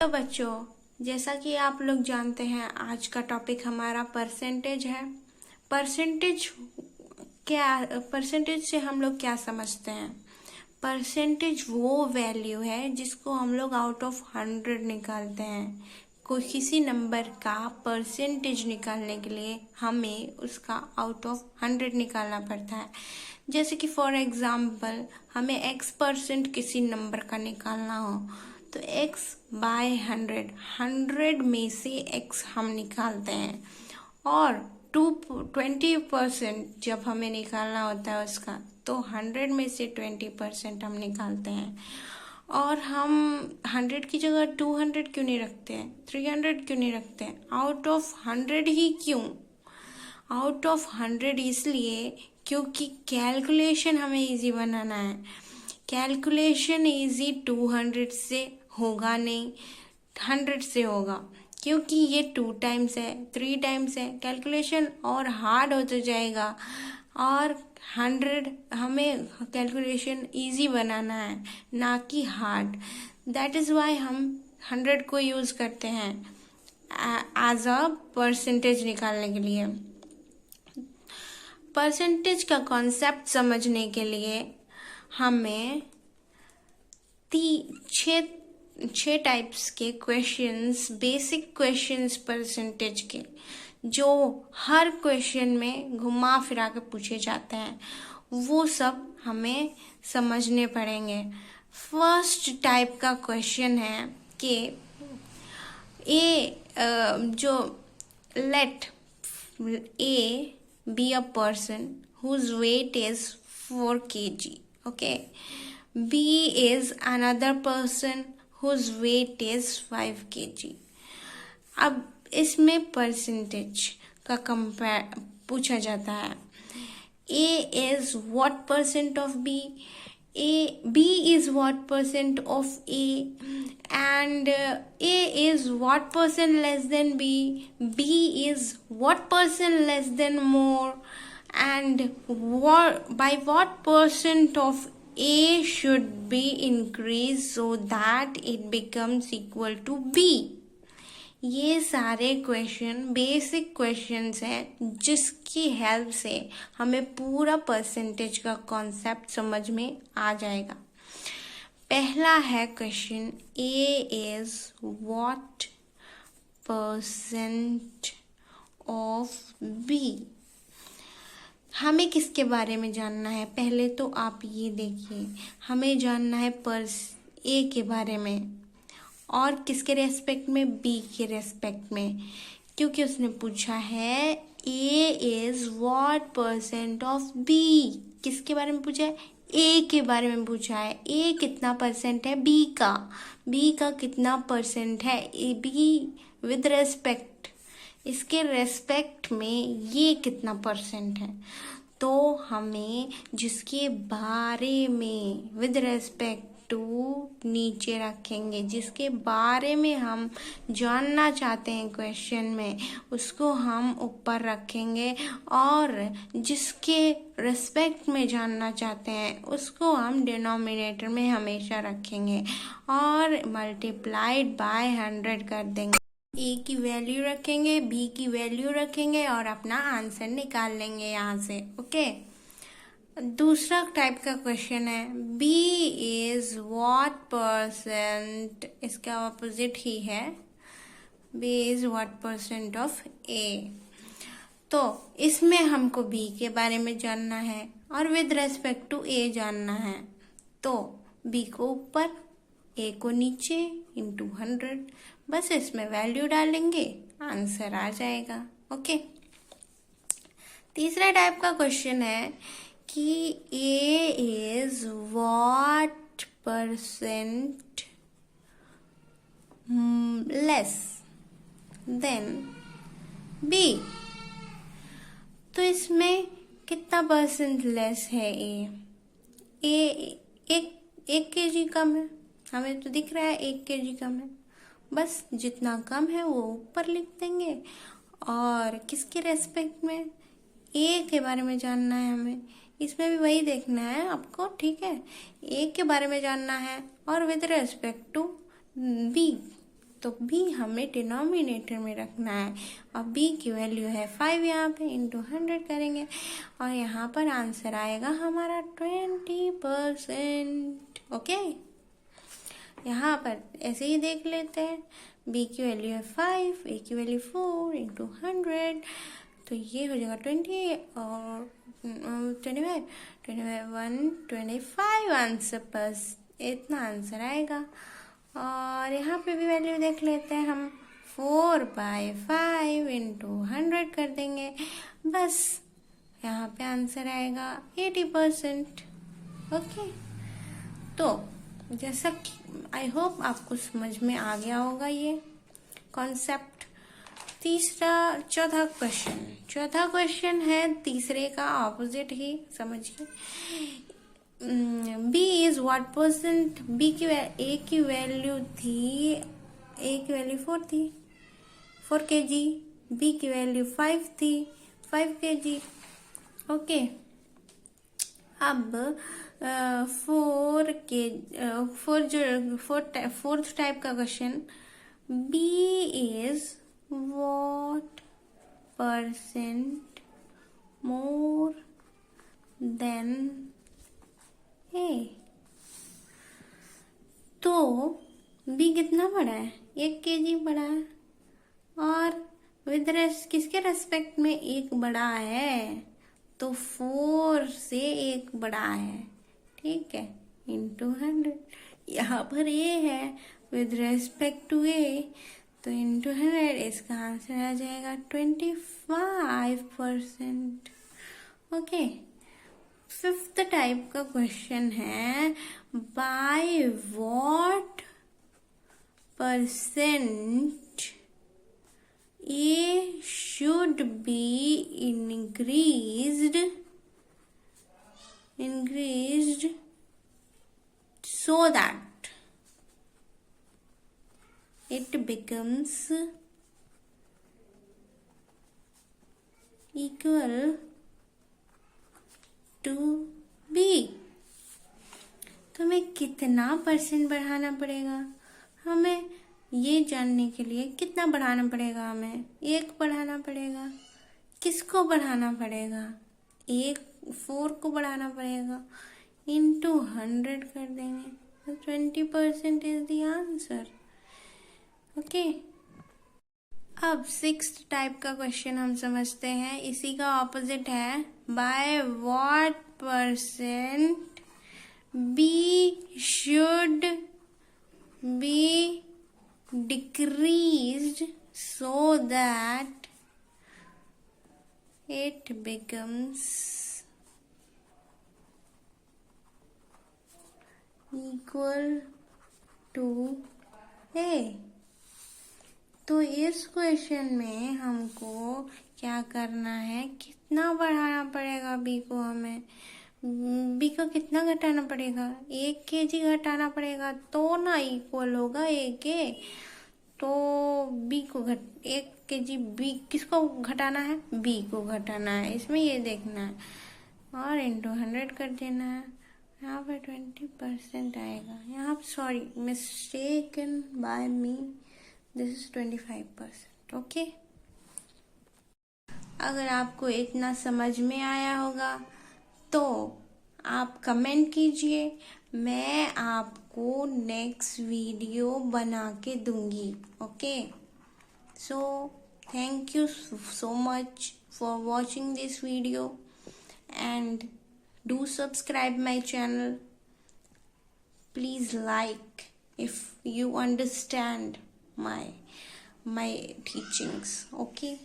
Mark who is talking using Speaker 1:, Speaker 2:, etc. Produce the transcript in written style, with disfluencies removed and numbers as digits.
Speaker 1: तो बच्चों, जैसा कि आप लोग जानते हैं, आज का टॉपिक हमारा परसेंटेज है। परसेंटेज परसेंटेज से हम लोग क्या समझते हैं? परसेंटेज वो वैल्यू है जिसको हम लोग आउट ऑफ 100 निकालते हैं। कोई किसी नंबर का परसेंटेज निकालने के लिए हमें उसका आउट ऑफ 100 निकालना पड़ता है। जैसे कि फॉर एग्जाम्पल हमें x% किसी नंबर का निकालना हो तो x बाय 100 में से x हम निकालते हैं, और 20% जब हमें निकालना होता है उसका, तो 100 में से 20% हम निकालते हैं। और हम 100 की जगह 200 क्यों नहीं रखते हैं, 300 क्यों नहीं रखते हैं? आउट ऑफ 100 ही क्यों? आउट ऑफ 100 इसलिए क्योंकि कैलकुलेशन हमें इजी बनाना है। कैलकुलेशन इजी 200 से होगा नहीं, 100 से होगा, क्योंकि ये 2 टाइम्स है, 3 टाइम्स है, कैलकुलेशन और हार्ड होता जाएगा। और 100 हमें कैलकुलेशन इजी बनाना है, ना कि हार्ड। दैट इज़ वाई हम 100 को यूज़ करते हैं एज अ परसेंटेज निकालने के लिए। परसेंटेज का कॉन्सेप्ट समझने के लिए हमें छः टाइप्स के क्वेश्चंस, बेसिक क्वेश्चंस परसेंटेज के, जो हर क्वेश्चन में घुमा फिरा के पूछे जाते हैं, वो सब हमें समझने पड़ेंगे। फर्स्ट टाइप का क्वेश्चन है कि जो late A be a person whose weight is 4 kg. Okay. B is another person whose weight is 5 kg. अब इसमें परसेंटेज का कंपेयर पूछा जाता है। A is what percent of B? B is what percent of A? And A is what percent less than B? B is what percent less than more? And by what percent of A should be increased so that it becomes equal to B? ये सारे question basic questions हैं जिसकी help से हमें पूरा percentage का concept समझ में आ जाएगा। पहला है question, A is what percent of B? हमें किसके बारे में जानना है? पहले तो आप ये देखिए, हमें जानना है A के बारे में, और किसके रेस्पेक्ट में? B के रेस्पेक्ट में, क्योंकि उसने पूछा है A is what percent of B। किसके बारे में पूछा है? A के बारे में पूछा है। A कितना परसेंट है B का? B का कितना परसेंट है? B विद रेस्पेक्ट, इसके रेस्पेक्ट में ये कितना परसेंट है? तो हमें जिसके बारे में विद रेस्पेक्ट टू नीचे रखेंगे, जिसके बारे में हम जानना चाहते हैं क्वेश्चन में, उसको हम ऊपर रखेंगे, और जिसके रेस्पेक्ट में जानना चाहते हैं उसको हम डिनोमिनेटर में हमेशा रखेंगे और मल्टीप्लाइड बाय 100 कर देंगे। A की वैल्यू रखेंगे, B की वैल्यू रखेंगे और अपना आंसर निकाल लेंगे यहाँ से। ओके। दूसरा टाइप का क्वेश्चन है, B इज व्हाट परसेंट, इसका ऑपोजिट ही है, B is what percent of A। तो इसमें हमको B के बारे में जानना है और विद रेस्पेक्ट टू A जानना है। तो B को ऊपर, A को नीचे, इंटू 100, बस इसमें वैल्यू डालेंगे, आंसर आ जाएगा। ओके। तीसरा टाइप का क्वेश्चन है कि A is what percent less than B। तो इसमें कितना परसेंट लेस है A एक kg कम है, हमें तो दिख रहा है 1 kg कम है, बस जितना कम है वो ऊपर लिख देंगे। और किसके रेस्पेक्ट में? A के बारे में जानना है हमें, इसमें भी वही देखना है आपको, ठीक है। A के बारे में जानना है और विद रेस्पेक्ट टू B तो b हमें डिनोमिनेटर में रखना है और b की वैल्यू है 5 यहाँ पे, इंटू 100 करेंगे और यहाँ पर आंसर आएगा हमारा 20%। ओके, यहाँ पर ऐसे ही देख लेते हैं, b की वैल्यू है 5, a की वैल्यू 4 इंटू 100, तो ये हो जाएगा 20 और 25, 125 आंसर, बस इतना आंसर आएगा। और यहाँ पे भी वैल्यू देख लेते हैं हम, 4/5 इंटू 100 कर देंगे, बस यहाँ पे आंसर आएगा 80%। ओके, तो जैसा कि आई होप आपको समझ में आ गया होगा ये कॉन्सेप्ट। चौथा क्वेश्चन है तीसरे का ऑपोजिट ही, समझिए। b is what percent, b की a की वैल्यू थी, a की वैल्यू 4 थी, 4 kg, b की वैल्यू 5 थी, 5 kg। ओके, अब फोर्थ टाइप का question, b is what percent more than a। तो b कितना बड़ा है, 1 kg बड़ा है, और किसके रेस्पेक्ट में 1 बड़ा है, तो 4 से 1 बड़ा है, ठीक है, इंटू 100। यहाँ पर a है विद रेस्पेक्ट टू a, तो इंटू 100, इसका आंसर आ जाएगा 25%। ओके, फिफ्थ टाइप का क्वेश्चन है, by what percent a should be increased so that it becomes equal to b। तो हमें कितना परसेंट बढ़ाना पड़ेगा, हमें ये जानने के लिए कितना बढ़ाना पड़ेगा, हमें 1 बढ़ाना पड़ेगा। किसको बढ़ाना पड़ेगा, 4 को बढ़ाना पड़ेगा, इंटू 100 कर देंगे, तो 20% इज द आंसर। ओके, अब सिक्स्थ टाइप का क्वेश्चन हम समझते हैं, इसी का ऑपोजिट है, by what percent B should be decreased so that it becomes equal to a। तो इस क्वेश्चन में हमको क्या करना है, कितना बढ़ाना पड़ेगा b को, हमें b को कितना घटाना पड़ेगा, 1 kg घटाना पड़ेगा, तो ना इक्वल होगा a के, तो b को 1 kg b किसको घटाना है, b को घटाना है, इसमें ये देखना है, और इंटू 100 कर देना है, यहाँ पर 20% आएगा। यहाँ पर sorry, mistaken by me, this is 25%। Okay, अगर आपको इतना समझ में आया होगा तो आप कमेंट कीजिए, मैं आपको नेक्स्ट वीडियो बना के दूंगी। Okay, so thank you so much for watching this video and do subscribe my channel. Please like if you understand my teachings. Okay.